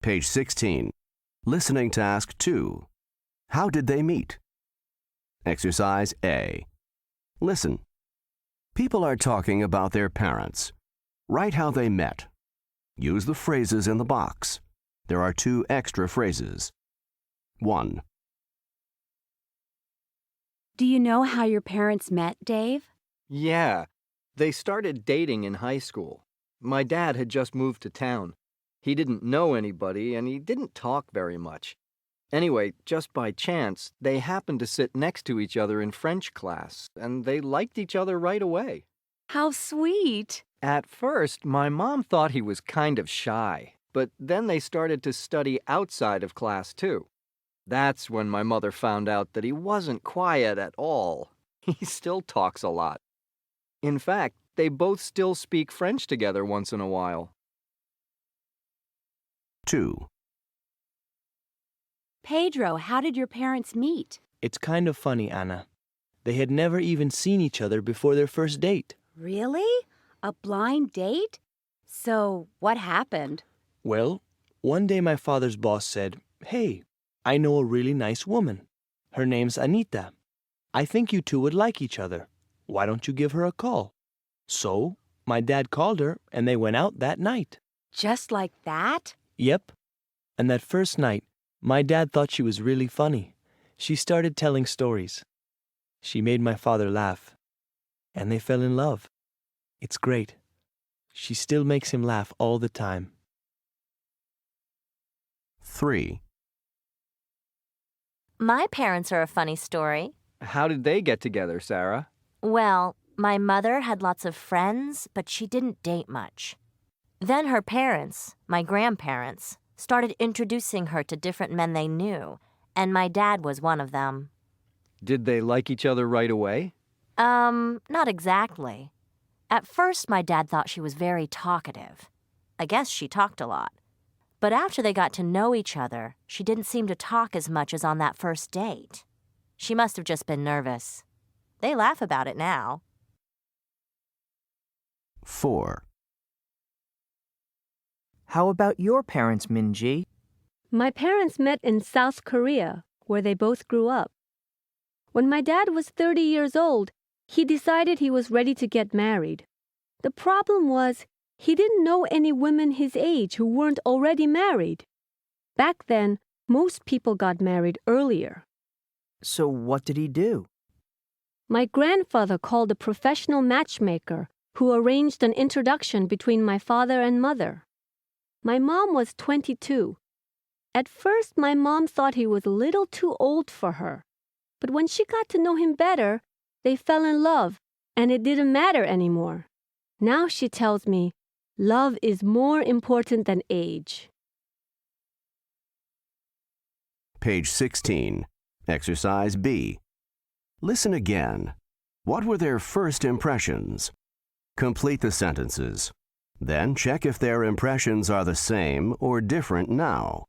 Page 16. Listening task 2. How did they meet? Exercise A. Listen. People are talking about their parents. Write how they met. Use the phrases in the box. There are 2 extra phrases. 1. Do you know how your parents met, Dave? Yeah, they started dating in high school. My dad had just moved to town. He didn't know anybody, and he didn't talk very much. Anyway, just by chance, they happened to sit next to each other in French class, and they liked each other right away. How sweet! At first, my mom thought he was kind of shy, but then they started to study outside of class too. That's when my mother found out that he wasn't quiet at all. He still talks a lot. In fact, they both still speak French together once in a while. 2. Pedro, how did your parents meet? It's kind of funny, Anna. They had never even seen each other before their first date. Really? A blind date? So, what happened? Well, one day my father's boss said, "Hey, I know a really nice woman. Her name's Anita. I think you two would like each other. Why don't you give her a call?" So, my dad called her and they went out that night. Just like that? Yep. And that first night, my dad thought she was really funny. She started telling stories. She made my father laugh. And they fell in love. It's great. She still makes him laugh all the time. 3. My parents are a funny story. How did they get together, Sarah? Well, my mother had lots of friends, but she didn't date much. Then her parents, my grandparents, started introducing her to different men they knew, and my dad was one of them. Did they like each other right away? Not exactly. At first, my dad thought she was very talkative. I guess she talked a lot. But after they got to know each other, she didn't seem to talk as much as on that first date. She must have just been nervous. They laugh about it now. 4. How about your parents, Minji? My parents met in South Korea, where they both grew up. When my dad was 30 years old, he decided he was ready to get married. The problem was, he didn't know any women his age who weren't already married. Back then, most people got married earlier. So what did he do? My grandfather called a professional matchmaker who arranged an introduction between my father and mother. My mom was 22. At first, my mom thought he was a little too old for her. But when she got to know him better, they fell in love, and it didn't matter anymore. Now she tells me, love is more important than age. Page 16. Exercise B. Listen again. What were their first impressions? Complete the sentences. Then check if their impressions are the same or different now.